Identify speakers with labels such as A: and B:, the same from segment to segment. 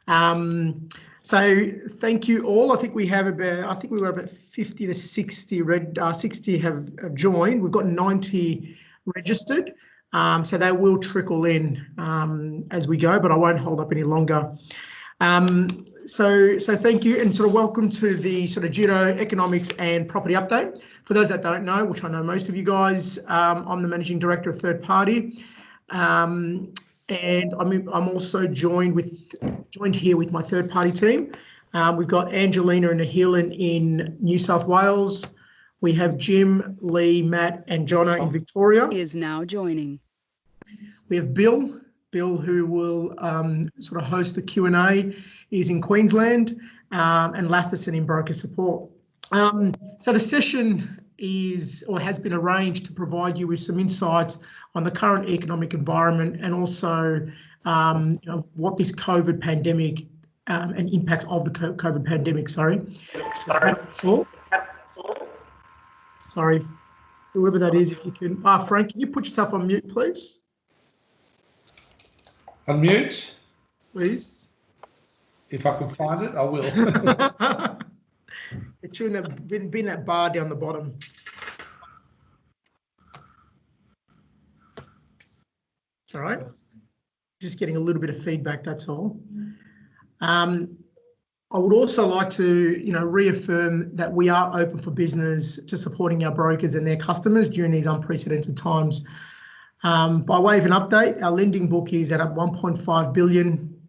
A: So thank you all. I think we have about, we were about 50 to 60 60 have joined. We've got 90 registered. So they will trickle in as we go, but I won't hold up any longer. So thank you, and sort of welcome to the sort of Judo economics and property update. For those that don't know, which I know most of you guys, I'm the managing director of Third Party, and I'm also joined here with my third party team. We've got Angelina and Nahilan in New South Wales. We have Jim, Lee, Matt, and Jono in Victoria.
B: Is now joining.
A: We have Bill, who will sort of host the Q&A, is in Queensland, and Latherson in broker support. So the session is, or has been arranged to provide you with some insights on the current economic environment, and also what this COVID pandemic and impacts of the COVID pandemic, sorry, whoever that is, if you can. Frank, can you put yourself on mute, please?
C: Unmute?
A: Please.
C: If I can find it, I will.
A: It's in that bar down the bottom. All right. Just getting a little bit of feedback, that's all. I would also like to, reaffirm that we are open for business to supporting our brokers and their customers during these unprecedented times. By way of an update, our lending book is at 1.5 billion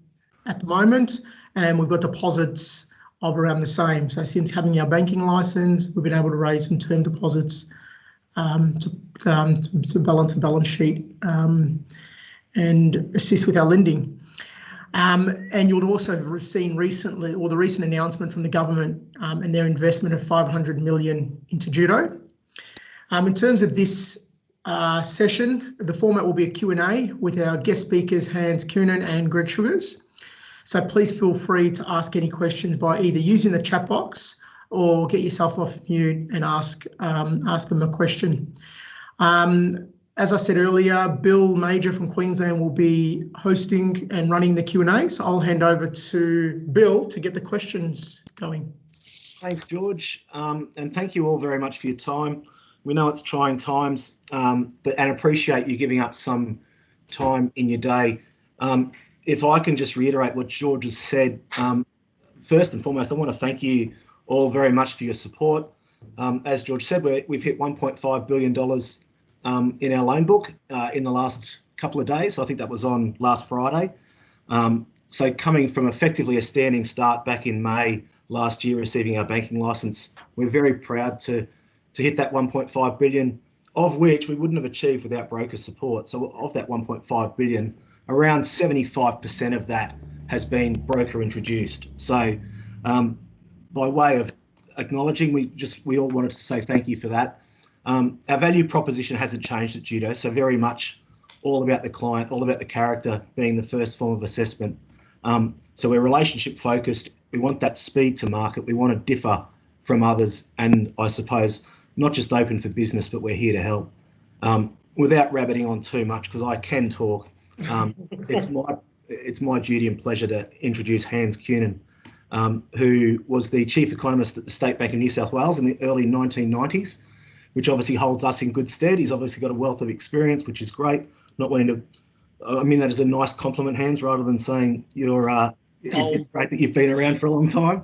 A: at the moment, and we've got deposits of around the same. So since having our banking license, we've been able to raise some term deposits to balance the balance sheet and assist with our lending. And you'll also have seen recently, or the recent announcement from the government and their investment of 500 million into Judo. In terms of this session, the format will be a Q&A with our guest speakers, Hans Kuhnen and Greg Sugars. So please feel free to ask any questions by either using the chat box or get yourself off mute and ask them a question. As I said earlier, Bill Major from Queensland will be hosting and running the Q&A. So I'll hand over to Bill to get the questions going.
D: Thanks, George. And thank you all very much for your time. We know it's trying times, and appreciate you giving up some time in your day. If I can just reiterate what George has said, first and foremost, I want to thank you all very much for your support. As George said, we've hit $1.5 billion in our loan book in the last couple of days. I think that was on last Friday. So coming from effectively a standing start back in May last year, receiving our banking license, we're very proud to hit that 1.5 billion, of which we wouldn't have achieved without broker support. So of that 1.5 billion, around 75% of that has been broker introduced. So by way of acknowledging, we all wanted to say thank you for that. Our value proposition hasn't changed at Judo, so very much all about the client, all about the character being the first form of assessment. So we're relationship focused. We want that speed to market. We want to differ from others, and I suppose not just open for business, but we're here to help. Without rabbiting on too much, because I can talk, it's my duty and pleasure to introduce Hans Kuhnen, who was the chief economist at the State Bank of New South Wales in the early 1990s, which obviously holds us in good stead. He's obviously got a wealth of experience, which is great. Not wanting to, I mean that as a nice compliment, Hans, rather than saying you're. It's great that you've been around for a long time.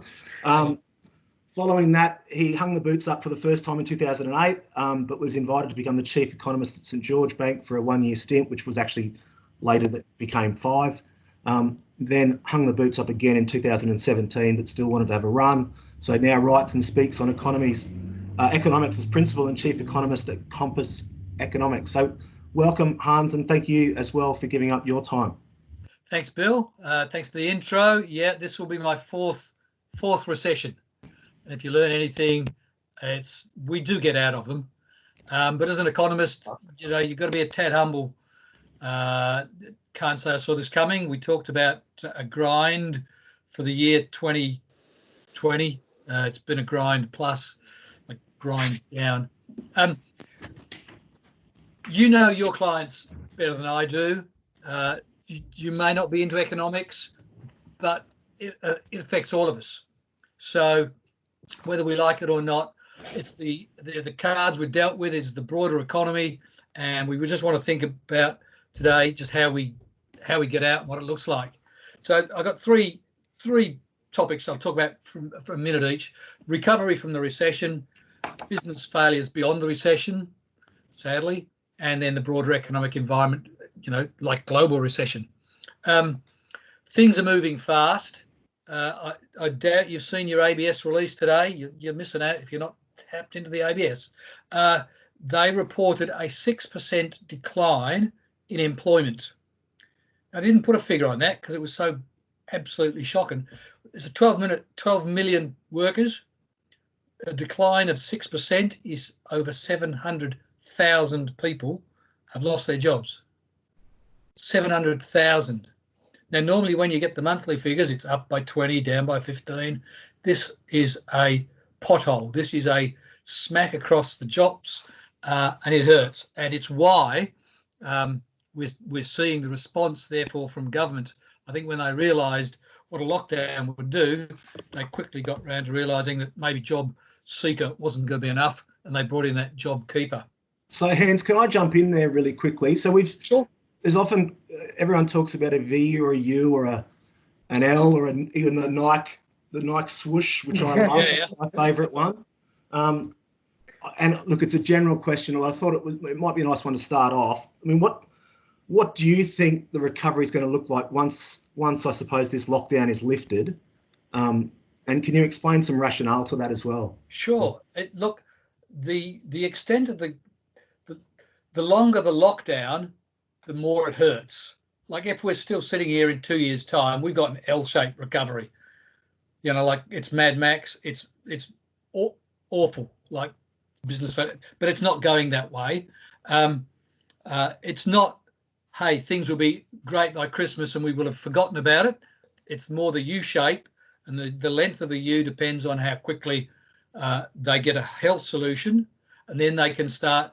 D: Following that, he hung the boots up for the first time in 2008, but was invited to become the chief economist at St George Bank for a one-year stint, which was actually later that became 5. Then hung the boots up again in 2017, but still wanted to have a run. So now writes and speaks on economics as principal and chief economist at Compass Economics. So welcome, Hans, and thank you as well for giving up your time.
E: Thanks, Bill. Thanks for the intro. Yeah, this will be my fourth recession. And if you learn anything, we do get out of them. But as an economist, you've got to be a tad humble. Can't say I saw this coming. We talked about a grind for the year 2020. It's been a grind plus a grind down. You know your clients better than I do. You may not be into economics, but it affects all of us. So whether we like it or not, it's the cards we're dealt with is the broader economy, and we just want to think about today just how we get out and what it looks like. So I've got three topics I'll talk about for a minute each: recovery from the recession, business failures beyond the recession, sadly, and then the broader economic environment, like global recession. Things are moving fast. I doubt you've seen your ABS release today. You're missing out if you're not tapped into the ABS. They reported a 6% decline in employment. I didn't put a figure on that because it was so absolutely shocking. There's a 12 million workers. A decline of 6% is over 700,000 people have lost their jobs. 700,000. Now, normally when you get the monthly figures, it's up by 20, down by 15. This is a pothole. This is a smack across the chops, and it hurts. And it's why we're seeing the response, therefore, from government. I think when they realised what a lockdown would do, they quickly got round to realising that maybe job seeker wasn't going to be enough, and they brought in that job keeper.
D: So, Hans, can I jump in there really quickly? So
E: Sure.
D: There's often everyone talks about a V or a U or an L or even the Nike swoosh, which I love.
E: Yeah.
D: That's my favourite one. And look, it's a general question. I thought it might be a nice one to start off. I mean, what do you think the recovery is going to look like once I suppose this lockdown is lifted? And can you explain some rationale to that as well?
E: Sure. Look, the extent of the longer the lockdown, the more it hurts. Like if we're still sitting here in 2 years' time, we've got an L-shaped recovery. Like it's Mad Max. It's awful, like business, but it's not going that way. It's not, hey, things will be great by Christmas and we will have forgotten about it. It's more the U-shape, and the length of the U depends on how quickly they get a health solution, and then they can start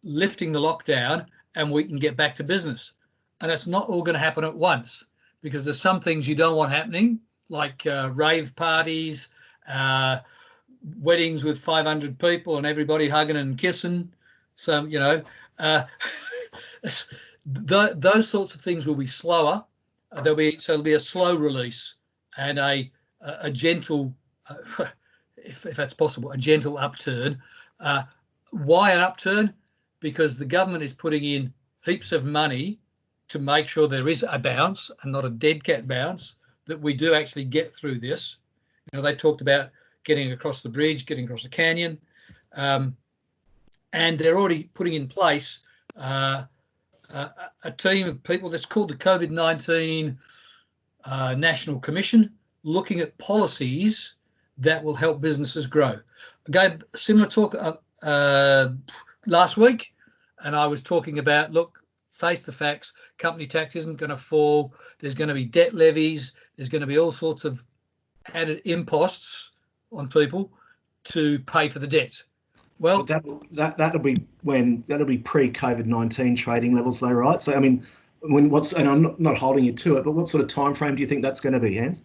E: lifting the lockdown and we can get back to business. And it's not all going to happen at once, because there's some things you don't want happening, like rave parties, weddings with 500 people and everybody hugging and kissing. So, those sorts of things will be slower. There'll be a slow release and a gentle, if that's possible, a gentle upturn. Why an upturn? Because the government is putting in heaps of money to make sure there is a bounce and not a dead cat bounce, that we do actually get through this. They talked about getting across the bridge, getting across the canyon, and they're already putting in place a team of people that's called the COVID-19 National Commission, looking at policies that will help businesses grow. I gave a similar talk last week, and I was talking about, look, face the facts, company tax isn't going to fall, there's going to be debt levies, there's going to be all sorts of added imposts on people to pay for the debt. Well,
D: that'll be pre-COVID-19 trading levels though, right? So I mean, and I'm not holding you to it, but what sort of time frame do you think that's going to be, Hans?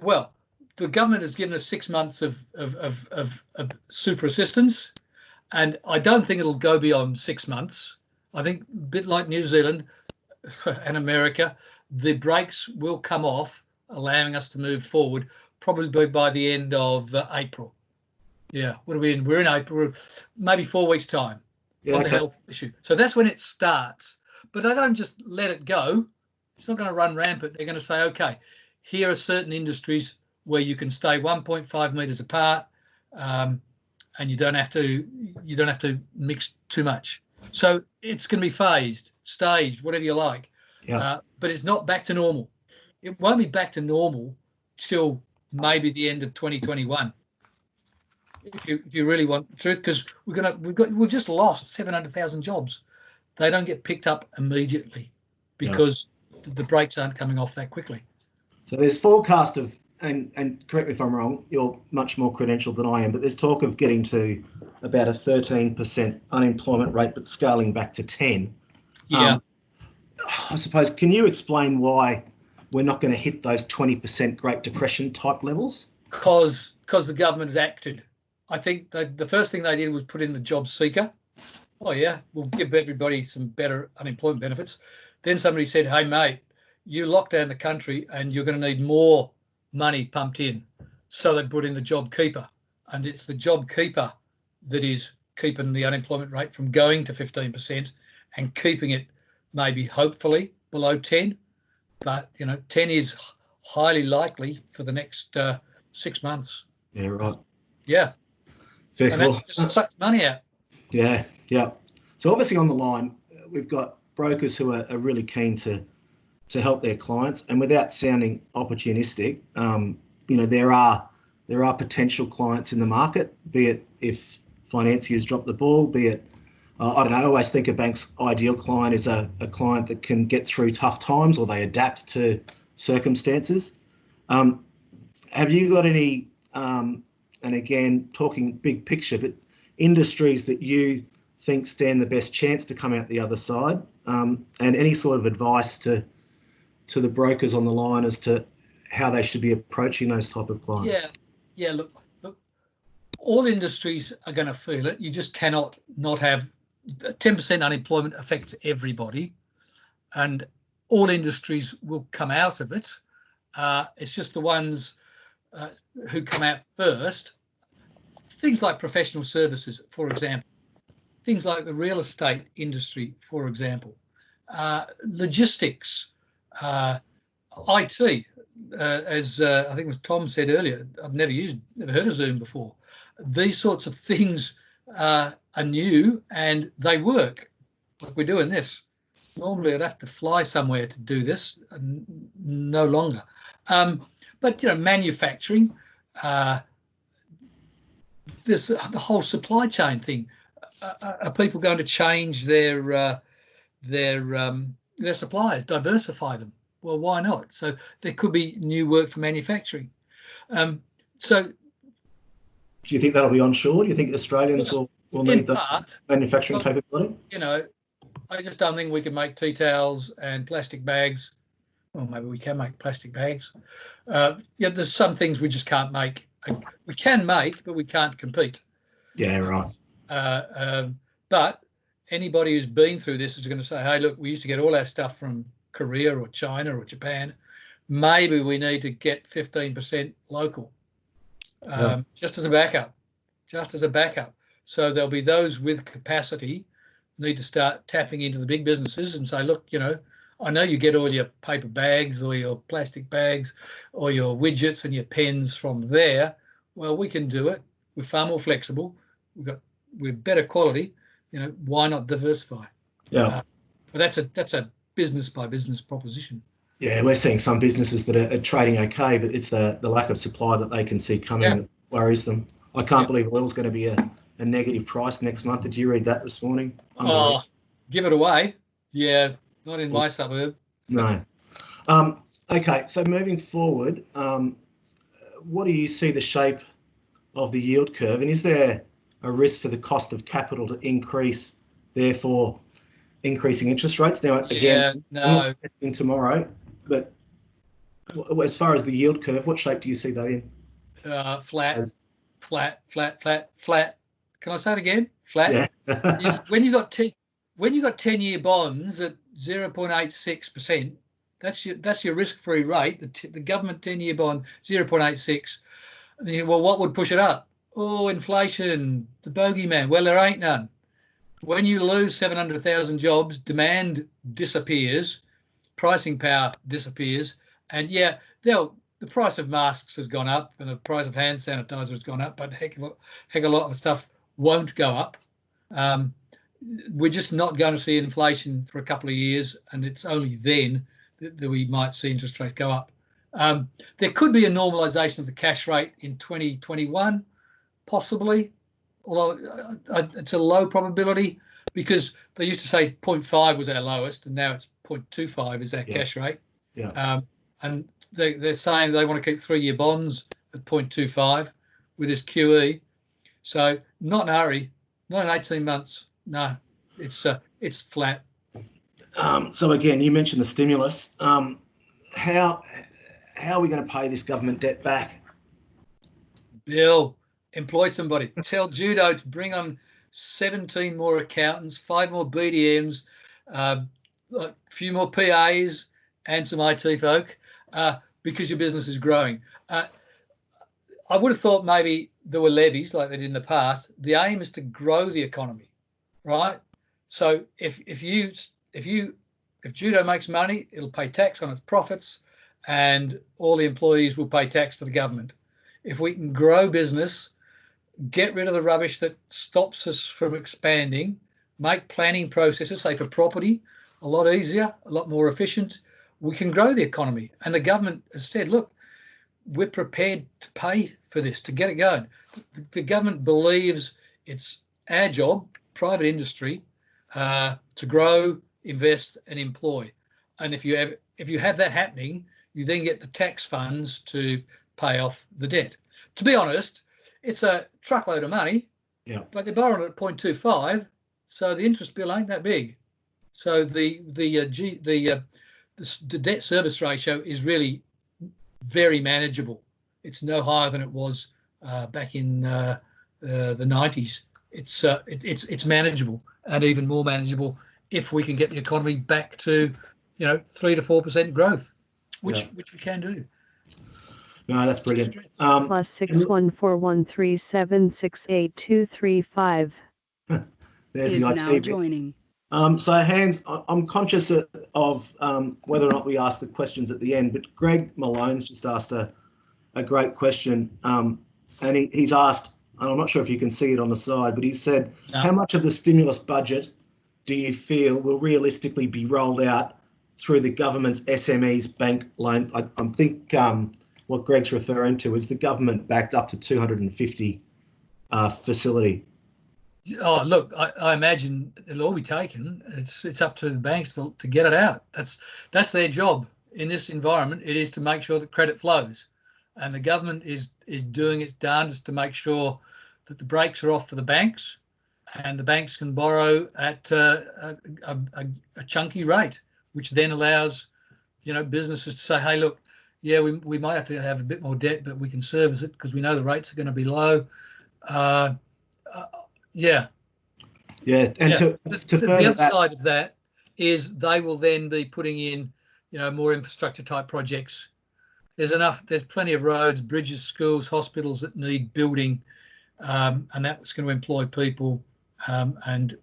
E: Well, the government has given us 6 months of super assistance, and I don't think it'll go beyond 6 months. I think a bit like New Zealand and America, the brakes will come off, allowing us to move forward, probably by the end of April. Yeah, what are we in? We're in April, maybe 4 weeks' time on the health issue. So that's when it starts. But they don't just let it go. It's not going to run rampant. They're going to say, okay, here are certain industries where you can stay 1.5 metres apart, and you don't have to mix too much. So it's going to be phased, staged, whatever you like.
D: Yeah.
E: But it's not back to normal. It won't be back to normal till maybe the end of 2021. If you really want the truth, because we've just lost 700,000 jobs. They don't get picked up immediately because the brakes aren't coming off that quickly.
D: So there's forecast of, and correct me if I'm wrong, you're much more credentialed than I am, but there's talk of getting to about a 13% unemployment rate, but scaling back to 10.
E: Yeah.
D: I suppose, can you explain why we're not going to hit those 20% Great Depression type levels?
E: Because the government has acted. I think the first thing they did was put in the job seeker. Oh yeah, we'll give everybody some better unemployment benefits. Then somebody said, hey mate, you lock down the country and you're going to need more money pumped in. So they put in the job keeper, and it's the job keeper that is keeping the unemployment rate from going to 15% and keeping it maybe hopefully below 10. But 10 is highly likely for the next 6 months.
D: Yeah, right.
E: Yeah.
D: Very
E: and
D: cool.
E: that just sucks money out.
D: Yeah. So obviously on the line, we've got brokers who are really keen to help their clients, and without sounding opportunistic, there are potential clients in the market, be it if financiers drop the ball, be it, I don't know, I always think a bank's ideal client is a client that can get through tough times, or they adapt to circumstances. Have you got any, and again, talking big picture, but industries that you think stand the best chance to come out the other side, and any sort of advice to the brokers on the line as to how they should be approaching those type of clients?
E: Yeah. Look, all industries are going to feel it. You just cannot not have 10% unemployment affects everybody, and all industries will come out of it. It's just the ones who come out first. Things like professional services, for example. Things like the real estate industry, for example. Logistics, IT, as I think it was Tom said earlier. I've never heard of Zoom before. These sorts of things are new and they work. Like we're doing this. Normally I'd have to fly somewhere to do this, and no longer. But manufacturing, this the whole supply chain thing. Are people going to change their suppliers, diversify them? Well, why not? So there could be new work for manufacturing. So,
D: do you think that'll be onshore? Do you think Australians will need the manufacturing capability?
E: I just don't think we can make tea towels and plastic bags. Well, maybe we can make plastic bags. There's some things we just can't make. We can make, but we can't compete.
D: Yeah, right.
E: But anybody who's been through this is going to say, hey, look, we used to get all our stuff from Korea or China or Japan. Maybe we need to get 15% local, just as a backup. So there'll be those with capacity need to start tapping into the big businesses and say, look, I know you get all your paper bags or your plastic bags or your widgets and your pens from there. Well, we can do it. We're far more flexible. We're better quality. Why not diversify?
D: Yeah.
E: But that's a business by business proposition.
D: Yeah, we're seeing some businesses that are trading okay, but it's the lack of supply that they can see coming that worries them. I can't believe oil's going to be a negative price next month. Did you read that this morning?
E: Oh, give it away. Yeah, not in my suburb.
D: No. Okay, so moving forward, what do you see the shape of the yield curve, and is there a risk for the cost of capital to increase, therefore increasing interest rates? Now, again, I'm not expecting tomorrow, but as far as the yield curve, what shape do you see that in?
E: Flat. Can I say it again? Flat. Yeah. When you got 10-year bonds at 0.86%, that's your risk-free rate. The government 10-year bond 0.86. Well, what would push it up? Oh, inflation, the bogeyman. Well, there ain't none. When you lose 700,000 jobs, demand disappears, pricing power disappears, and the price of masks has gone up and the price of hand sanitizer has gone up, but heck of a lot of stuff won't go up. We're just not going to see inflation for a couple of years, and it's only then that we might see interest rates go up. There could be a normalisation of the cash rate in 2021, possibly, although it's a low probability because they used to say 0.5 was our lowest, and now it's 0.25 is our cash rate.
D: Yeah.
E: And they're saying they want to keep 3-year bonds at 0.25 with this QE. So not in a hurry, not in 18 months. No, it's flat.
D: So again, you mentioned the stimulus. how are we going to pay this government debt back?
E: Bill, employ somebody. Tell Judo to bring on 17 more accountants, 5 more BDMs, a few more PAs, and some IT folk, because your business is growing. I would have thought maybe there were levies like they did in the past. The aim is to grow the economy, right? So if Judo makes money, it'll pay tax on its profits, and all the employees will pay tax to the government. If we can grow business, get rid of the rubbish that stops us from expanding, make planning processes, say for property, a lot easier, a lot more efficient, we can grow the economy. And the government has said, look, we're prepared to pay for this, to get it going. The government believes it's our job, private industry, to grow, invest and employ. And if you have that happening, you then get the tax funds to pay off the debt. To be honest, it's a truckload of money, but they're borrowing at 0.25, so the interest bill ain't that big. So the debt service ratio is really very manageable. It's no higher than it was back in the 90s. It's manageable, and even more manageable if we can get the economy back to 3 to 4% growth, which we can do.
D: No, that's brilliant.
B: Plus 61413768235
D: There's
B: is
D: the IT
B: now
D: bit.
B: joining.
D: So, Hans, I'm conscious of whether or not we ask the questions at the end, but Greg Malone's just asked a great question, and he's asked, and I'm not sure if you can see it on the side, but he said, how much of the stimulus budget do you feel will realistically be rolled out through the government's SMEs bank loan? I think what Greg's referring to is the government backed up to 250 facility.
E: Oh, look, I imagine it'll all be taken. It's up to the banks to get it out. That's their job in this environment. It is to make sure that credit flows, and the government is doing its darndest to make sure that the brakes are off for the banks, and the banks can borrow at a chunky rate, which then allows businesses to say, hey, look, yeah, we might have to have a bit more debt, but we can service it because we know the rates are going to be low. Yeah. And
D: to
E: the other side of that is they will then be putting in, more infrastructure type projects. There's plenty of roads, bridges, schools, hospitals that need building, and that's going to employ people, and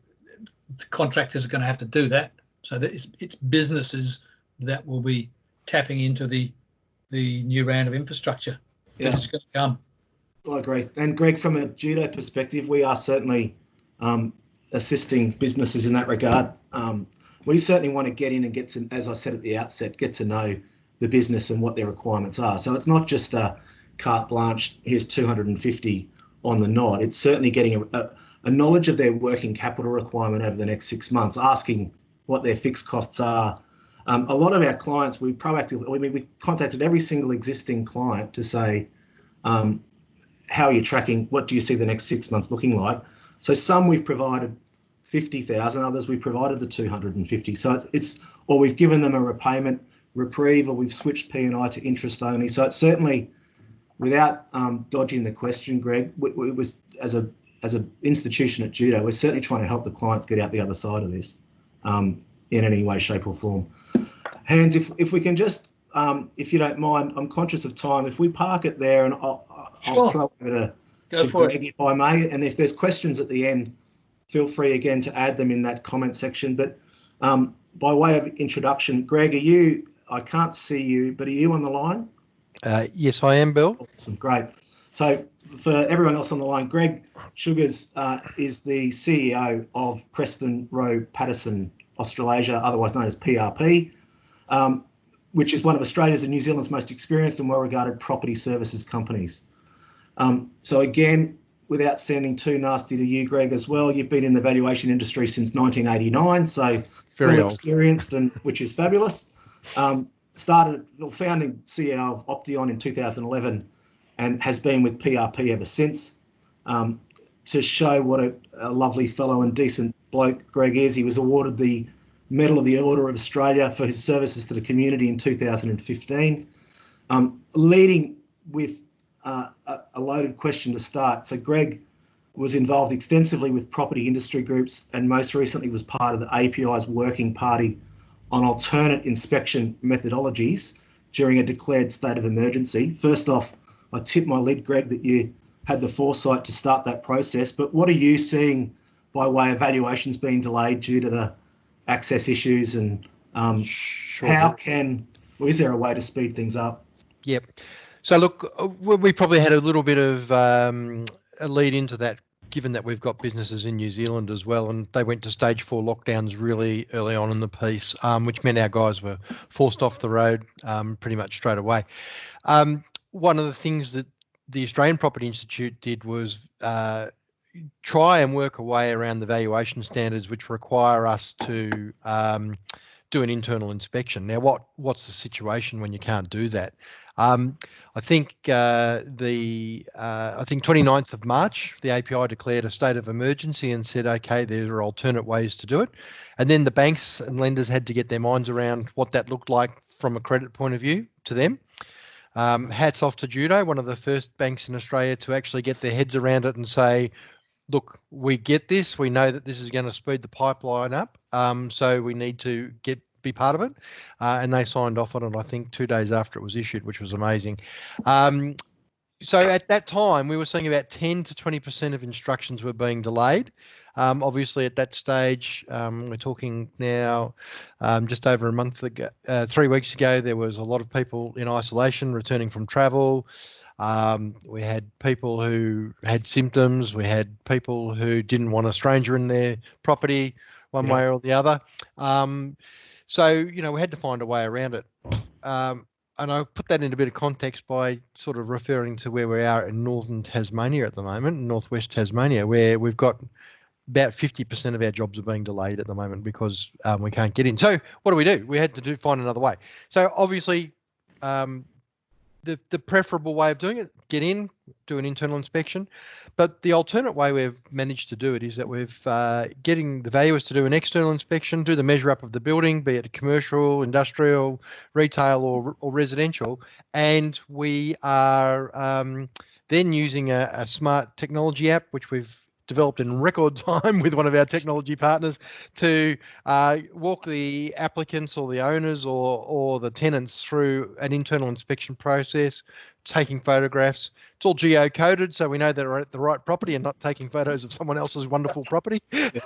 E: the contractors are going to have to do that. So that it's businesses that will be tapping into the new round of infrastructure that is going to come.
D: I agree. And Greg, from a Judo perspective, we are certainly assisting businesses in that regard. We certainly want to get in and get to, as I said at the outset, get to know the business and what their requirements are. So it's not just a carte blanche, here's 250 on the nod. It's certainly getting a knowledge of their working capital requirement over the next 6 months, asking what their fixed costs are. A lot of our clients, we contacted every single existing client to say, how are you tracking? What do you see the next 6 months looking like? So some we've provided 50,000, others we've provided the 250. So or we've given them a repayment reprieve, or we've switched P&I to interest only. So it's certainly, without dodging the question, Greg, it was as an institution at Judo, we're certainly trying to help the clients get out the other side of this in any way, shape or form. Hans, if we can just, if you don't mind, I'm conscious of time. If we park it there, and I'll throw it over to Greg, if I may. And if there's questions at the end, feel free again to add them in that comment section. But by way of introduction, Greg, I can't see you, but are you on the line?
F: Yes, I am, Bill.
D: Awesome, great. So for everyone else on the line, Greg Sugars is the CEO of Preston Rowe Patterson Australasia, otherwise known as PRP, which is one of Australia's and New Zealand's most experienced and well-regarded property services companies. So again, without sounding too nasty to you, Greg, as well, you've been in the valuation industry since 1989, so
F: very
D: well experienced, and which is fabulous. Founding CEO of Option in 2011, and has been with PRP ever since. To show what a lovely fellow and decent bloke Greg is, he was awarded the Medal of the Order of Australia for his services to the community in 2015. Leading with a loaded question to start. So Greg was involved extensively with property industry groups and most recently was part of the API's working party on alternate inspection methodologies during a declared state of emergency. First off, I tip my lid, Greg, that you had the foresight to start that process, but what are you seeing by way of valuations being delayed due to the access issues, and
F: Sure.
D: is there a way to speed things up?
F: Yep. So look, we probably had a little bit of a lead into that, given that we've got businesses in New Zealand as well, and they went to stage 4 lockdowns really early on in the piece, which meant our guys were forced off the road pretty much straight away. One of the things that the Australian Property Institute did was try and work a way around the valuation standards, which require us to do an internal inspection. Now, what's the situation when you can't do that? I think I think 29th of March, the API declared a state of emergency and said, okay, there are alternate ways to do it. And then the banks and lenders had to get their minds around what that looked like from a credit point of view to them. Hats off to Judo, one of the first banks in Australia to actually get their heads around it and say, look, we get this. We know that this is going to speed the pipeline up. So we need to be part of it. And they signed off on it, I think, 2 days after it was issued, which was amazing. So at that time, we were seeing about 10 to 20% of instructions were being delayed. Obviously, at that stage, we're talking now just over a month ago, 3 weeks ago, there was a lot of people in isolation returning from travel. We had people who had symptoms. We had people who didn't want a stranger in their property one way or the other. So, we had to find a way around it. And I put that in a bit of context by sort of referring to where we are in northern Tasmania at the moment, northwest Tasmania, where we've got about 50% of our jobs are being delayed at the moment because we can't get in. So what do? We had to find another way. So obviously, the preferable way of doing it, get in, do an internal inspection. But the alternate way we've managed to do it is that we've getting the valuers to do an external inspection, do the measure up of the building, be it commercial, industrial, retail or residential. And we are then using a smart technology app, which we've developed in record time with one of our technology partners to walk the applicants or the owners or the tenants through an internal inspection process, taking photographs. It's all geocoded, so we know they're at the right property and not taking photos of someone else's wonderful property. It's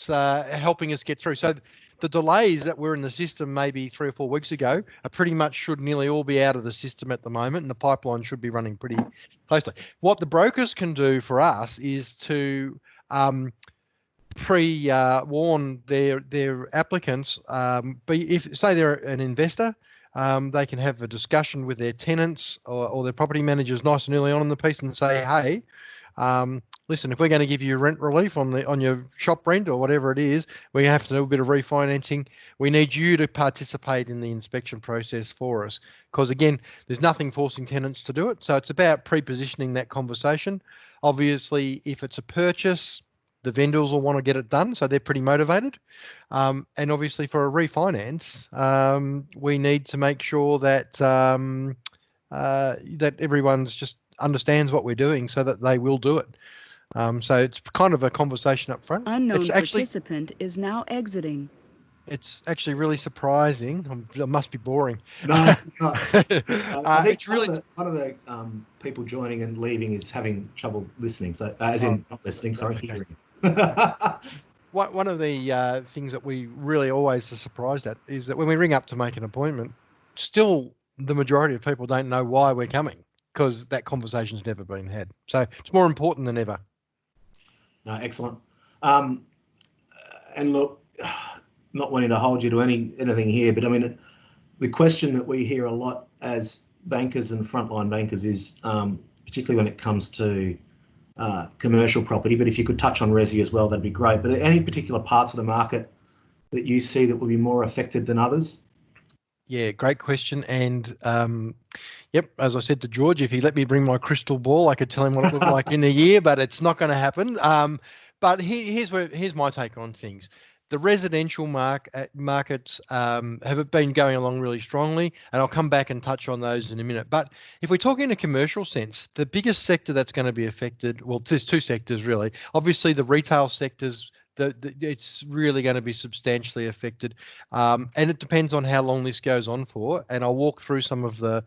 F: helping us get through. So the delays that were in the system maybe 3 or 4 weeks ago are pretty much should nearly all be out of the system at the moment, and the pipeline should be running pretty closely. What the brokers can do for us is to pre-warn their applicants. If say they're an investor, they can have a discussion with their tenants or their property managers nice and early on in the piece and say, hey, listen, if we're going to give you rent relief on your shop rent or whatever it is, we have to do a bit of refinancing. We need you to participate in the inspection process for us. Because again, there's nothing forcing tenants to do it. So it's about pre-positioning that conversation. Obviously, if it's a purchase, the vendors will want to get it done, so they're pretty motivated. And obviously for a refinance, we need to make sure that that everyone's just understands what we're doing so that they will do it. So it's kind of a conversation up front.
G: Unknown participant is now exiting.
F: It's actually really surprising. It must be boring.
D: No. I think
F: it's really
D: one of the people joining and leaving is having trouble listening. So as in not listening, sorry, hearing.
F: One of the things that we really always are surprised at is that when we ring up to make an appointment, still the majority of people don't know why we're coming because that conversation's never been had. So it's more important than ever.
D: No, excellent. And look, not wanting to hold you to anything here, but I mean, the question that we hear a lot as bankers and frontline bankers is, particularly when it comes to commercial property, but if you could touch on resi as well, that'd be great. But any particular parts of the market that you see that will be more affected than others?
F: Yeah, great question. And yep, as I said to George, if he let me bring my crystal ball, I could tell him what it looked like in a year, but it's not going to happen. But here's my take on things. The residential markets have been going along really strongly, and I'll come back and touch on those in a minute. But if we're talking in a commercial sense, the biggest sector that's going to be affected, well, there's two sectors really. Obviously, the retail sectors, it's really going to be substantially affected, and it depends on how long this goes on for. And I'll walk through some of the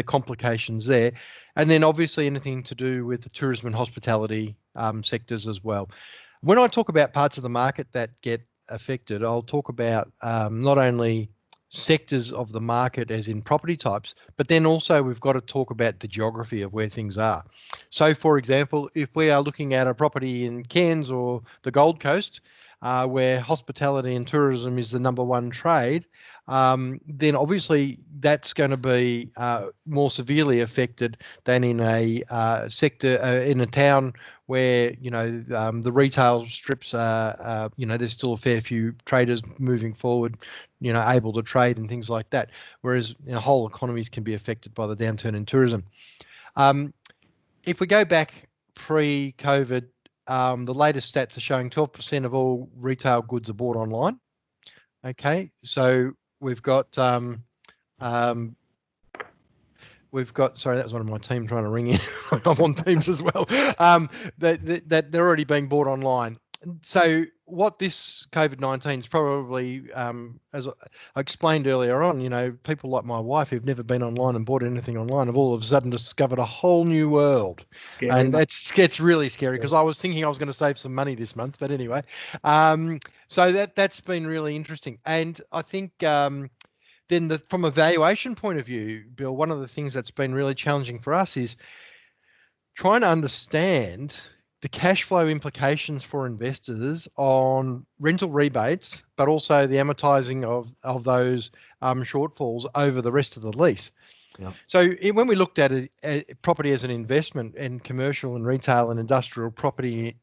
F: complications there, and then obviously anything to do with the tourism and hospitality sectors as well. When I talk about parts of the market that get affected, I'll talk about not only sectors of the market as in property types, but then also we've got to talk about the geography of where things are. So for example, if we are looking at a property in Cairns or the Gold Coast, where hospitality and tourism is the number one trade, then obviously that's going to be more severely affected than in a sector in a town where the retail strips are there's still a fair few traders moving forward, able to trade and things like that. Whereas whole economies can be affected by the downturn in tourism. If we go back pre-COVID, the latest stats are showing 12% of all retail goods are bought online. Okay, so we've got sorry, that was one of my team trying to ring in. I'm on Teams as well. That they're already being bought online. So what this COVID-19 is probably, as I explained earlier on, people like my wife who've never been online and bought anything online have all of a sudden discovered a whole new world.
D: Scary,
F: and it gets really scary because I was thinking I was going to save some money this month, but anyway. So that's been really interesting. And I think then from a valuation point of view, Bill, one of the things that's been really challenging for us is trying to understand the cash flow implications for investors on rental rebates, but also the amortizing of those shortfalls over the rest of the lease.
D: Yeah.
F: So when we looked at property as an investment in commercial and retail and industrial property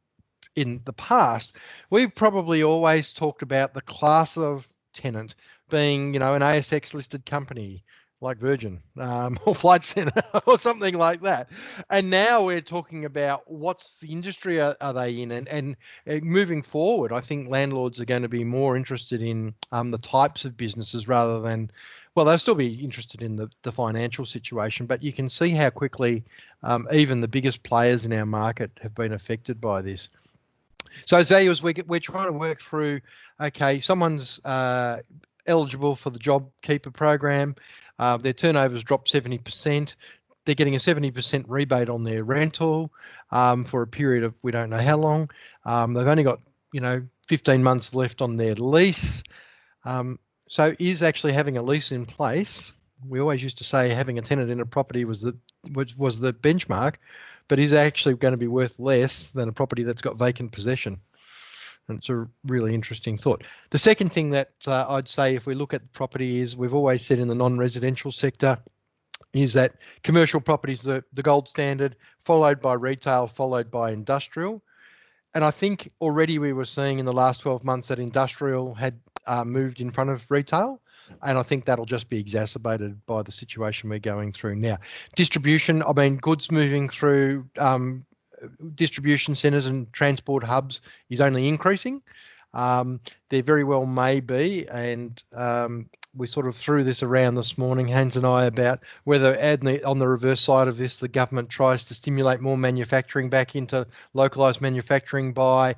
F: in the past, we've probably always talked about the class of tenant being, an ASX listed company like Virgin or Flight Centre or something like that. And now we're talking about what's the industry are they in, and moving forward, I think landlords are going to be more interested in the types of businesses rather than, well, they'll still be interested in the financial situation, but you can see how quickly even the biggest players in our market have been affected by this. So as valuers, we're trying to work through, okay, someone's eligible for the JobKeeper program. Their turnover's dropped 70%. They're getting a 70% rebate on their rental for a period of we don't know how long. They've only got 15 months left on their lease. So is actually having a lease in place? We always used to say having a tenant in a property was the benchmark, but is actually going to be worth less than a property that's got vacant possession. And it's a really interesting thought. The second thing that I'd say if we look at property is we've always said in the non-residential sector is that commercial property is the gold standard, followed by retail, followed by industrial. And I think already we were seeing in the last 12 months that industrial had moved in front of retail. And I think that'll just be exacerbated by the situation we're going through now. Distribution, goods moving through distribution centres and transport hubs is only increasing. There very well may be, and we sort of threw this around this morning, Hans and I, about whether on the reverse side of this, the government tries to stimulate more manufacturing back into localised manufacturing by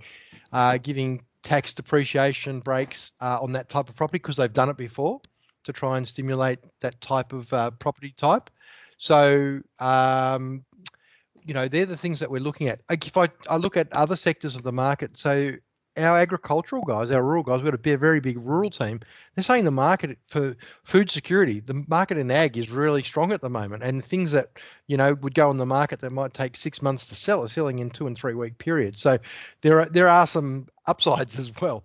F: giving tax depreciation breaks on that type of property, because they've done it before to try and stimulate that type of property type. So they're the things that we're looking at. If I look at other sectors of the market, so our agricultural guys, our rural guys, we've got a very big rural team. They're saying the market for food security, the market in ag is really strong at the moment, and things that would go on the market that might take 6 months to sell are selling in 2 and 3 week periods. So there are some upsides as well.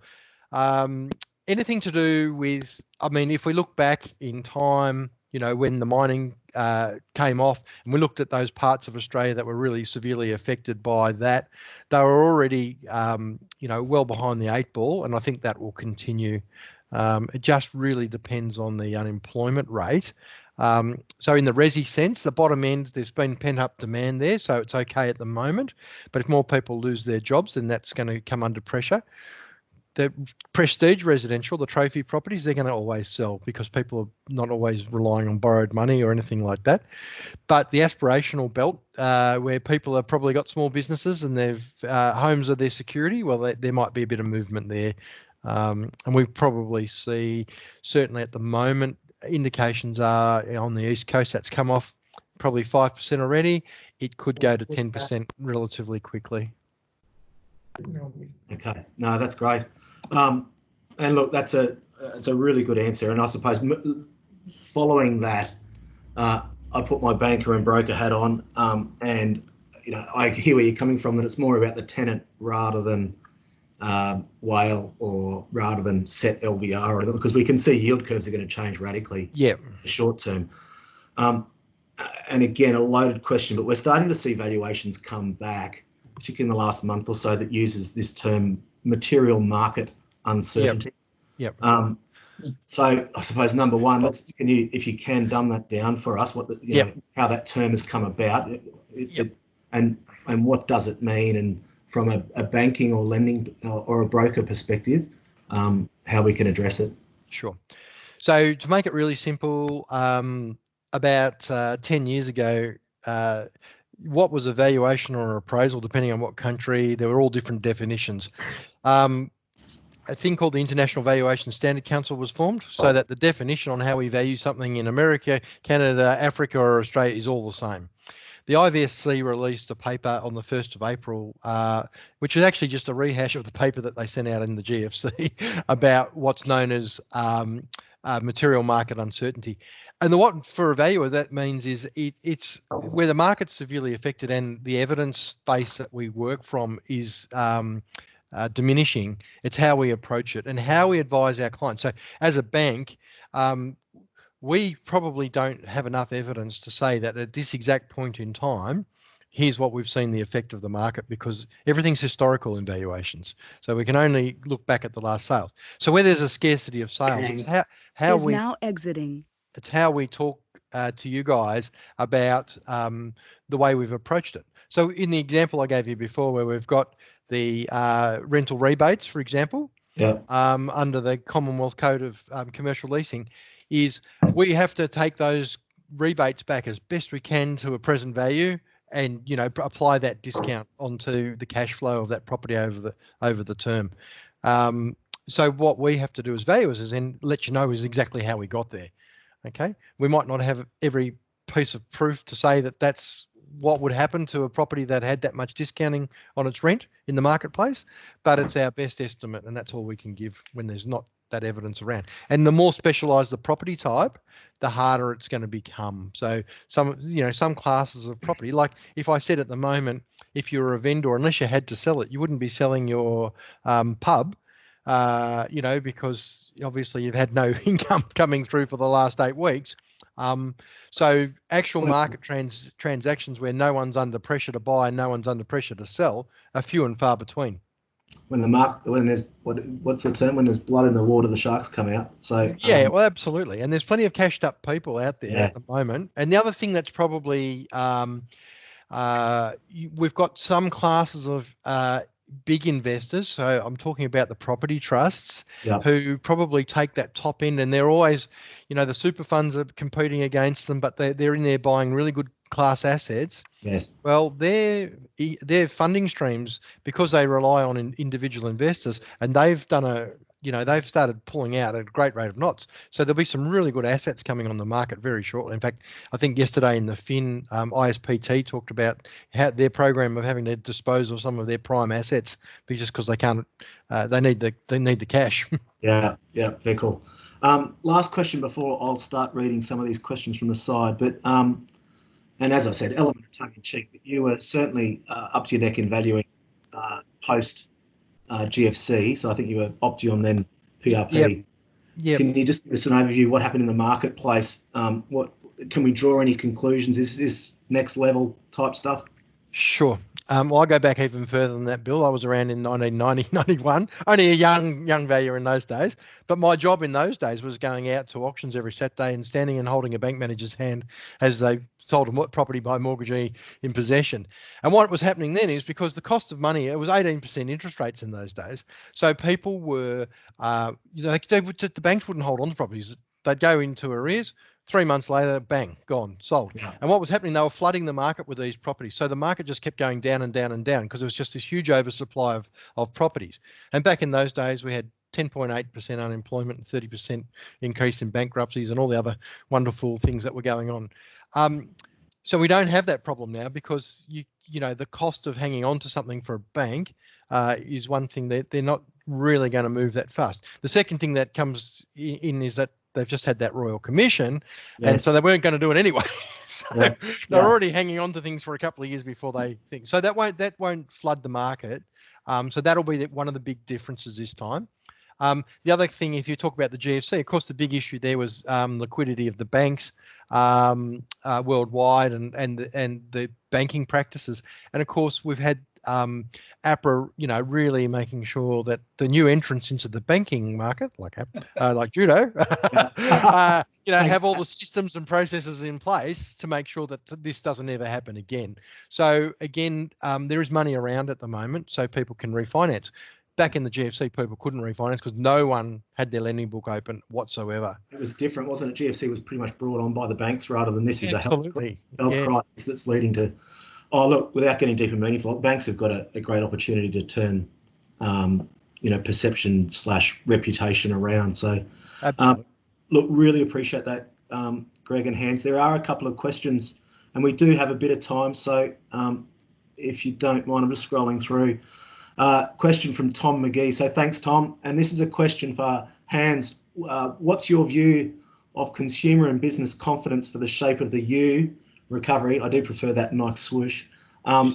F: Anything to do with, if we look back in time, when the mining came off, and we looked at those parts of Australia that were really severely affected by that, they were already, well behind the 8 ball, and I think that will continue It just really depends on the unemployment rate. So in the resi sense, the bottom end, there's been pent-up demand there, so it's okay at the moment. But if more people lose their jobs, then that's going to come under pressure. The prestige residential, the trophy properties, they're going to always sell because people are not always relying on borrowed money or anything like that. But the aspirational belt, where people have probably got small businesses and they've homes are their security, well, there might be a bit of movement there. And we probably see, certainly at the moment, indications are on the East Coast, that's come off probably 5% already. It could go to 10% relatively quickly.
D: Okay, no, that's great. And look, it's a really good answer. And I suppose following that, I put my banker and broker hat on, and I hear where you're coming from, that it's more about the tenant rather than whale or rather than set LVR, because we can see yield curves are going to change radically.
F: Yeah,
D: short term. And again, a loaded question, but we're starting to see valuations come back, particularly in the last month or so, that uses this term material market uncertainty.
F: Yep.
D: So I suppose number one, if you can dumb that down for us, how that term has come about, and what does it mean, and from a banking or lending or a broker perspective, how we can address it.
F: Sure. So to make it really simple, about 10 years ago, what was a valuation or an appraisal, depending on what country, there were all different definitions. A thing called the International Valuation Standard Council was formed, so that the definition on how we value something in America, Canada, Africa, or Australia is all the same. The IVSC released a paper on the 1st of April, which is actually just a rehash of the paper that they sent out in the GFC about what's known as material market uncertainty. And what for a valuer that means is it's where the market's severely affected and the evidence base that we work from is diminishing. It's how we approach it and how we advise our clients. So as a bank, we probably don't have enough evidence to say that at this exact point in time, here's what we've seen the effect of the market, because everything's historical in valuations. So we can only look back at the last sales. So where there's a scarcity of sales, it's how
G: Is
F: we
G: now exiting.
F: it's how we talk to you guys about the way we've approached it. So in the example I gave you before, where we've got the rental rebates, for example, under the Commonwealth Code of Commercial Leasing, is we have to take those rebates back as best we can to a present value, and apply that discount onto the cash flow of that property over the term. So what we have to do as valuers is then let you know is exactly how we got there. Okay, we might not have every piece of proof to say that that's what would happen to a property that had that much discounting on its rent in the marketplace, but it's our best estimate, and that's all we can give when there's not that evidence around. And the more specialized the property type, the harder it's going to become. So some classes of property, like if I said at the moment, if you were a vendor, unless you had to sell it, you wouldn't be selling your pub, because obviously you've had no income coming through for the last 8 weeks. So actual market transactions where no one's under pressure to buy and no one's under pressure to sell are few and far between.
D: When there's what's the term? When there's blood in the water, the sharks come out. So
F: well, absolutely. And there's plenty of cashed up people out there at the moment. And the other thing that's probably we've got some classes of big investors. So I'm talking about the property trusts who probably take that top end, and they're always, the super funds are competing against them, but they're in there buying really good class assets.
D: Yes.
F: Well, their funding streams, because they rely on individual investors, and they've done they've started pulling out at a great rate of knots. So there'll be some really good assets coming on the market very shortly. In fact, I think yesterday in the Fin, ISPT talked about how their program of having to dispose of some of their prime assets just because they can't. They need the cash.
D: Yeah, very cool. Last question before I'll start reading some of these questions from the side, but. And as I said, element of tongue in cheek, but you were certainly up to your neck in valuing post GFC. So I think you were Option, then PRP. Yep. Can you just give us an overview of what happened in the marketplace? What can we draw any conclusions? Is this next level type stuff?
F: Sure. Well, I go back even further than that, Bill. I was around in 1990, 91, only a young valuer in those days. But my job in those days was going out to auctions every Saturday and standing and holding a bank manager's hand as they sold a property by mortgagee in possession. And what was happening then is because the cost of money, it was 18% interest rates in those days. So people were, the banks wouldn't hold on to properties. They'd go into arrears. 3 months later, bang, gone, sold.
D: Yeah.
F: And what was happening, they were flooding the market with these properties. So the market just kept going down and down and down because there was just this huge oversupply of properties. And back in those days, we had 10.8% unemployment and 30% increase in bankruptcies and all the other wonderful things that were going on. So we don't have that problem now because the cost of hanging on to something for a bank is one thing that they're not really going to move that fast. The second thing that comes in is that they've just had that Royal Commission, and so they weren't going to do it anyway. So they're already hanging on to things for a couple of years before they think. So that won't flood the market. So that'll be one of the big differences this time. The other thing, if you talk about the GFC, of course, the big issue there was liquidity of the banks worldwide and the banking practices. And of course, we've had APRA, really making sure that the new entrants into the banking market, like Judo, have all the systems and processes in place to make sure that this doesn't ever happen again. So again, there is money around at the moment, so people can refinance. Back in the GFC, people couldn't refinance because no one had their lending book open whatsoever. It
D: was different, wasn't it? GFC was pretty much brought on by the banks rather than this is a health
F: yeah.
D: crisis that's leading to. Oh, look, without getting deep and meaningful, banks have got a great opportunity to turn, perception / reputation around. So, look, really appreciate that, Greg and Hans. There are a couple of questions, and we do have a bit of time. So, if you don't mind, I'm just scrolling through. Question from Tom McGee. So thanks, Tom. And this is a question for Hans. What's your view of consumer and business confidence for the shape of the U recovery? I do prefer that Nike swoosh.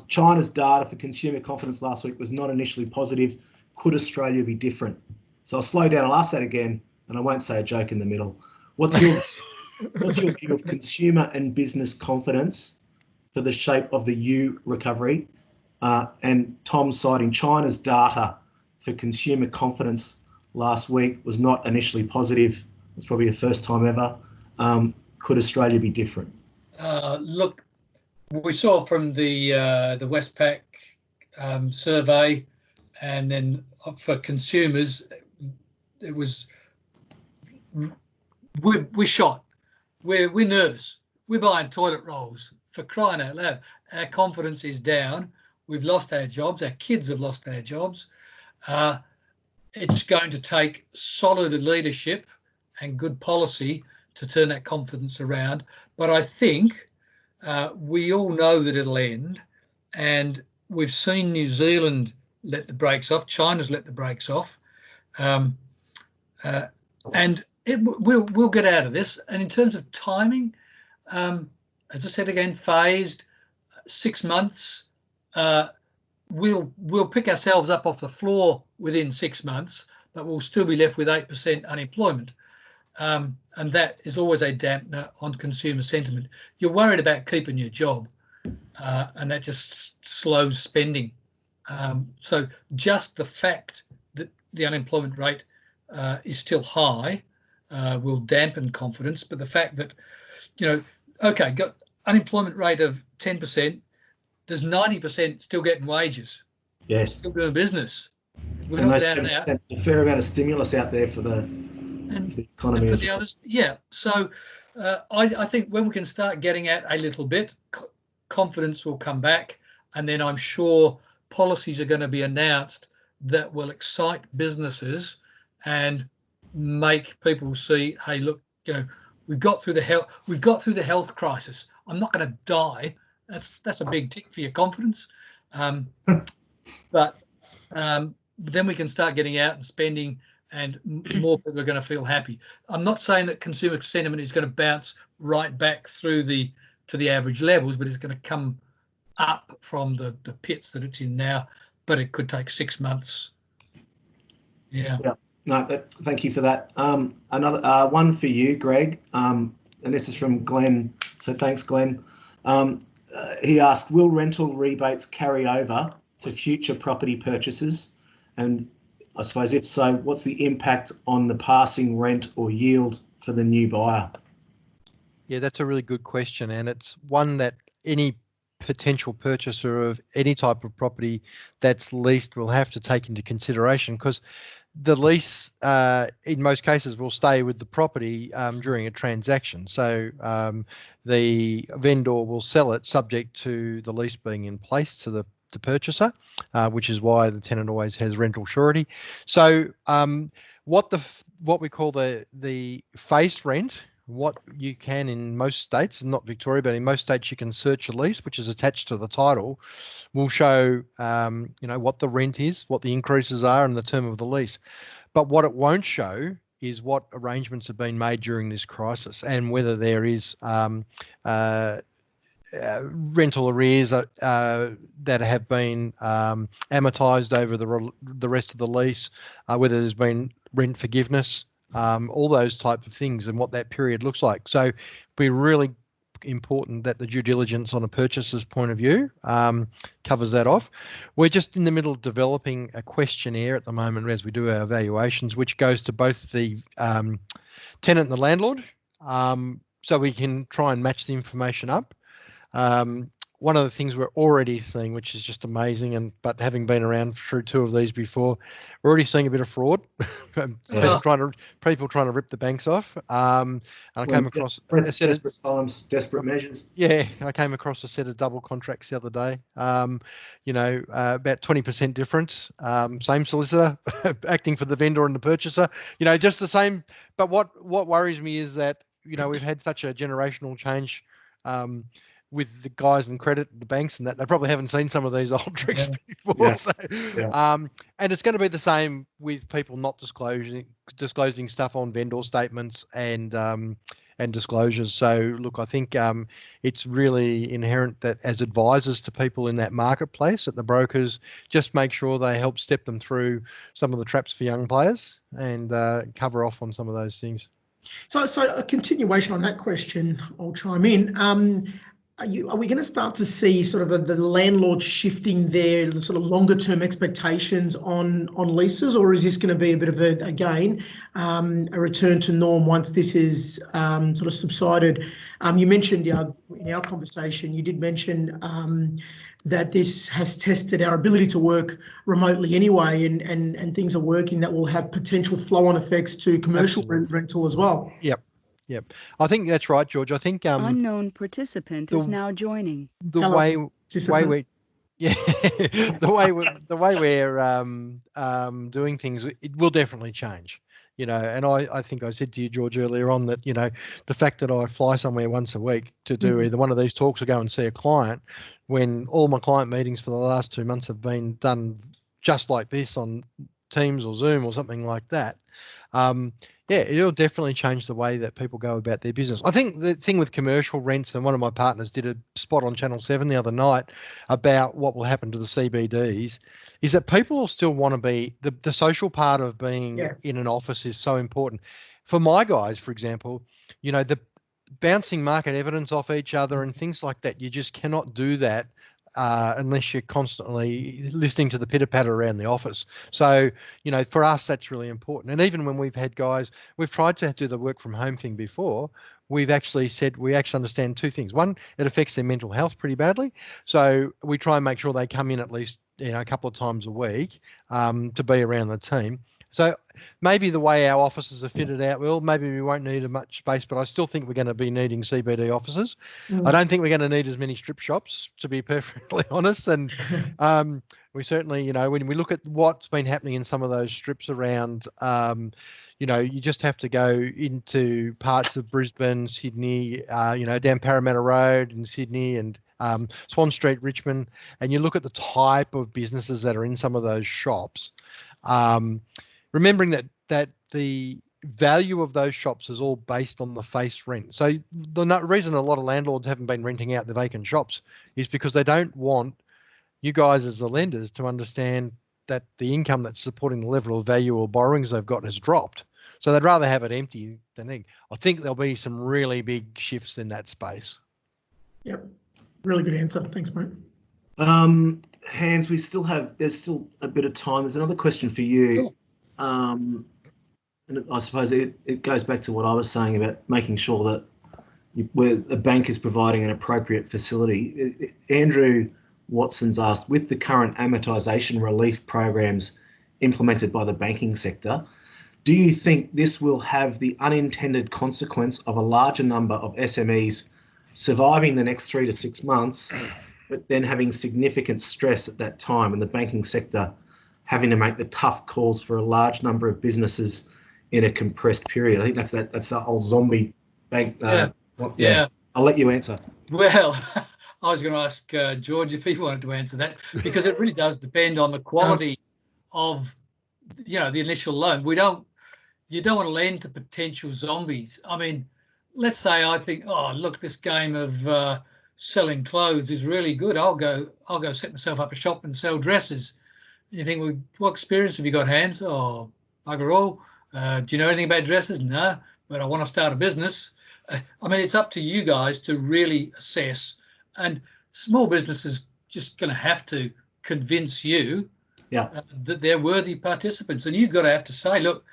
D: China's data for consumer confidence last week was not initially positive. Could Australia be different? So I'll slow down. I'll ask that again, and I won't say a joke in the middle. What's your view of consumer and business confidence for the shape of the U recovery? And Tom citing China's data for consumer confidence last week was not initially positive. It's probably the first time ever. Could Australia be different?
E: Look, we saw from the Westpac survey, and then for consumers, it was we're shot. We're nervous. We're buying toilet rolls, for crying out loud. Our confidence is down. We've lost our jobs. Our kids have lost their jobs. It's going to take solid leadership and good policy to turn that confidence around. But I think we all know that it'll end. And we've seen New Zealand let the brakes off. China's let the brakes off. And we'll get out of this. And in terms of timing, as I said again, phased, 6 months. We'll pick ourselves up off the floor within 6 months, but we'll still be left with 8% unemployment. And that is always a dampener on consumer sentiment. You're worried about keeping your job, and that just slows spending. So just the fact that the unemployment rate is still high will dampen confidence. But the fact that, got unemployment rate of 10%, there's 90% still getting wages.
D: Yes.
E: Still doing business. We're not down and out.
D: A fair amount of stimulus out there for the economy.
E: And for the others, yeah. So I think when we can start getting out a little bit, confidence will come back. And then I'm sure policies are going to be announced that will excite businesses and make people see, hey, look, we've got through the health crisis. I'm not going to die. That's a big tick for your confidence, but then we can start getting out and spending, and more people are going to feel happy. I'm not saying that consumer sentiment is going to bounce right back to the average levels, but it's going to come up from the pits that it's in now. But it could take 6 months. Yeah.
D: No, thank you for that. Another one for you, Greg, and this is from Glenn. So thanks, Glenn. he asked, will rental rebates carry over to future property purchases? And I suppose if so, what's the impact on the passing rent or yield for the new buyer?
F: Yeah, that's a really good question, and it's one that any potential purchaser of any type of property that's leased will have to take into consideration, because the lease, in most cases, will stay with the property during a transaction. So the vendor will sell it subject to the lease being in place to the purchaser, which is why the tenant always has rental surety. So what we call the face rent, what you can in most states, not Victoria, but in most states you can search a lease, which is attached to the title, will show what the rent is, what the increases are, and the term of the lease. But what it won't show is what arrangements have been made during this crisis, and whether there is rental arrears that have been amortised over the rest of the lease, whether there's been rent forgiveness, all those type of things, and what that period looks like. So it'd be really important that the due diligence on a purchaser's point of view covers that off. We're just in the middle of developing a questionnaire at the moment as we do our evaluations, which goes to both the tenant and the landlord, so we can try and match the information up. One of the things we're already seeing, which is just amazing, but having been around through 2 of these before, we're already seeing a bit of fraud. people trying to rip the banks off. And I came across
D: desperate times, desperate measures.
F: Yeah, I came across a set of double contracts the other day. About 20% difference. Same solicitor acting for the vendor and the purchaser. Just the same. But what worries me is that we've had such a generational change. With the guys in credit, the banks, and that they probably haven't seen some of these old tricks before.
D: Yeah.
F: So, and it's going to be the same with people not disclosing stuff on vendor statements and disclosures. So, look, I think it's really inherent that as advisors to people in that marketplace, that the brokers just make sure they help step them through some of the traps for young players and cover off on some of those things.
A: So a continuation on that question, I'll chime in. Are we going to start to see sort of the landlord shifting their sort of longer term expectations on leases, or is this going to be a bit of a return to norm once this is sort of subsided? You mentioned in our conversation, you did mention that this has tested our ability to work remotely anyway, and things are working that will have potential flow-on effects to commercial rental as well.
F: Yep. I think that's right, George. I think
G: unknown participant is now joining.
F: The way we we're doing things, it will definitely change. And I think I said to you, George, earlier on that, the fact that I fly somewhere once a week to do either one of these talks or go and see a client, when all my client meetings for the last 2 months have been done just like this on Teams or Zoom or something like that. It'll definitely change the way that people go about their business. I think the thing with commercial rents, and one of my partners did a spot on Channel 7 the other night about what will happen to the CBDs, is that people will still want to be, the social part of being in an office is so important. For my guys, for example, the bouncing market evidence off each other and things like that, you just cannot do that unless you're constantly listening to the pitter patter around the office. So, for us, that's really important. And even when we've had guys, we've tried to do the work from home thing before, we've actually said we actually understand 2 things. One, it affects their mental health pretty badly. So we try and make sure they come in at least, a couple of times a week to be around the team. So maybe the way our offices are fitted out, well, maybe we won't need much space, but I still think we're going to be needing CBD offices. I don't think we're going to need as many strip shops, to be perfectly honest. And we certainly, when we look at what's been happening in some of those strips around, you just have to go into parts of Brisbane, Sydney, down Parramatta Road in Sydney and Swan Street, Richmond, and you look at the type of businesses that are in some of those shops. Remembering that the value of those shops is all based on the face rent. So the reason a lot of landlords haven't been renting out the vacant shops is because they don't want you guys as the lenders to understand that the income that's supporting the level of value or borrowings they've got has dropped. So they'd rather have it empty than I think there'll be some really big shifts in that space.
A: Yep. Really good answer. Thanks, mate.
D: Hans, there's still a bit of time. There's another question for you.
E: Sure.
D: And I suppose it goes back to what I was saying about making sure that where a bank is providing an appropriate facility. Andrew Watson's asked, with the current amortisation relief programs implemented by the banking sector, do you think this will have the unintended consequence of a larger number of SMEs surviving the next 3 to 6 months, but then having significant stress at that time, and the banking sector having to make the tough calls for a large number of businesses in a compressed period? I think that's the whole zombie bank.
E: Yeah.
D: I'll let you answer.
E: Well, I was going to ask George if he wanted to answer that, because it really does depend on the quality of, the initial loan. You don't want to lend to potential zombies. I mean, let's say I think, oh, look, this game of selling clothes is really good. I'll go set myself up a shop and sell dresses. And you think, well, what experience have you got, Hans? Oh, bugger all. Do you know anything about dresses? No, but I want to start a business. I mean, it's up to you guys to really assess, and small businesses just going to have to convince you that they're worthy participants. And you've got to have to say, look,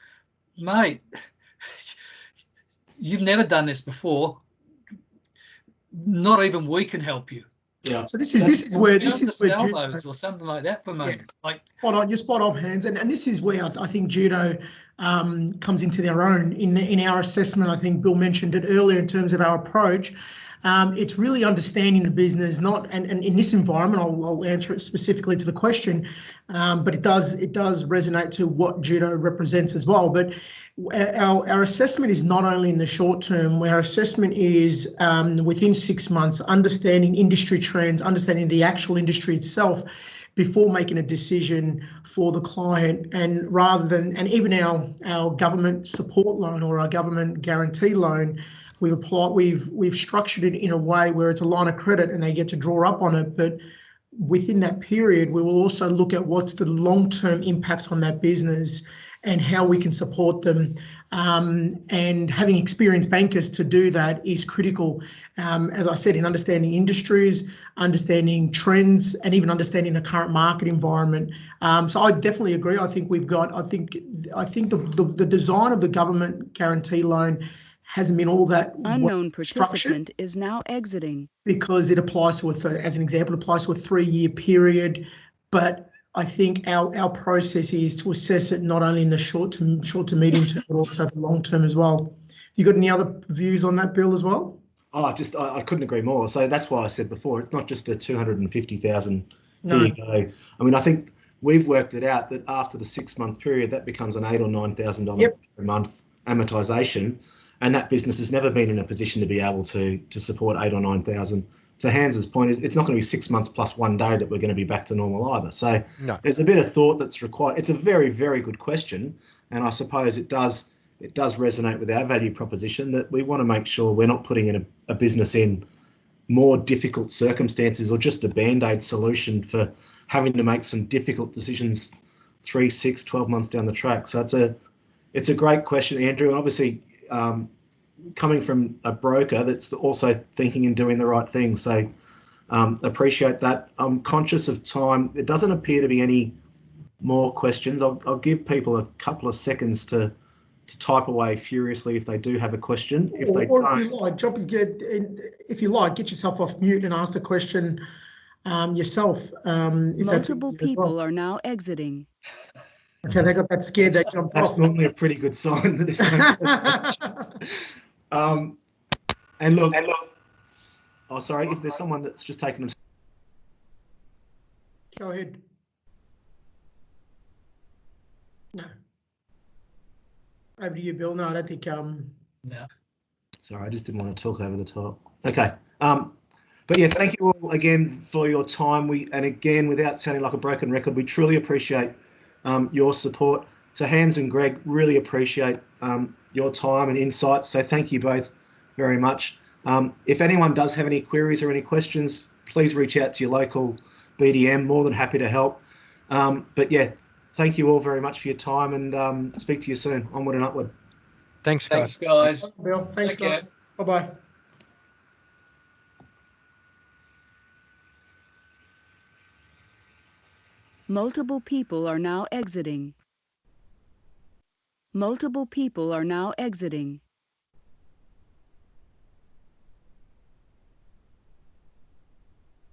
E: mate, you've never done this before. Not even we can help you.
D: Yeah.
A: So this is where
E: those or something like that for money.
A: Yeah.
E: Like
A: you're spot on, Hans, and this is where I think Judo comes into their own in our assessment. I think Bill mentioned it earlier in terms of our approach. It's really understanding the business, and in this environment, I'll answer it specifically to the question, but it does resonate to what Judo represents as well. But our assessment is not only in the short term. Our assessment is within 6 months, understanding industry trends, understanding the actual industry itself before making a decision for the client. And rather than, and even our government support loan or our government guarantee loan, we've structured it in a way where it's a line of credit and they get to draw up on it. But within that period, we will also look at what's the long-term impacts on that business and how we can support them. And having experienced bankers to do that is critical, as I said, in understanding industries, understanding trends, and even understanding the current market environment. So I definitely agree. I think the design of the government guarantee loan hasn't been all that
G: unknown participant is now exiting,
A: because it applies to as an example, it applies to a 3-year period. But I think our process is to assess it not only in the short to medium term, but also the long term as well. You got any other views on that, Bill, as well?
D: Oh, I couldn't agree more. So that's why I said before, it's not just a 250,000
A: No.
D: go. I mean, I think we've worked it out that after the 6 month period, that becomes an $8,000 or $9,000 per month amortization, and that business has never been in a position to be able to support 8,000 or 9,000. To Hans's point, it's not going to be 6 months plus 1 day that we're going to be back to normal either. So There's a bit of thought that's required. It's a very, very good question, and I suppose it does resonate with our value proposition that we want to make sure we're not putting in a business in more difficult circumstances or just a band-aid solution for having to make some difficult decisions 3, 6, 12 months down the track. So it's a great question, Andrew, and obviously coming from a broker that's also thinking and doing the right thing. So appreciate that. I'm conscious of time. It doesn't appear to be any more questions. I'll give people a couple of seconds to type away furiously if they do have a question. If you like, get yourself off mute and ask the question yourself.
G: Multiple people are now exiting.
A: Okay, they got that scared. They jumped off.
D: That's normally a pretty good sign that it's and look. Oh, sorry. If there's someone that's just taken them.
A: Go ahead. No. Over to you, Bill. No, I don't think.
E: No.
D: Sorry, I just didn't want to talk over the top. Okay. But yeah, thank you all again for your time. And again, without sounding like a broken record, we truly appreciate your support. To Hans and Greg, really appreciate your time and insights. So thank you both very much. If anyone does have any queries or any questions, please reach out to your local BDM. More than happy to help. But yeah, thank you all very much for your time, and speak to you soon. Onward and upward.
F: Thanks, guys.
E: Thanks, guys.
A: Bill, thanks,
E: Take care.
A: guys. Bye-bye.
G: Multiple people are now exiting. Multiple people are now exiting.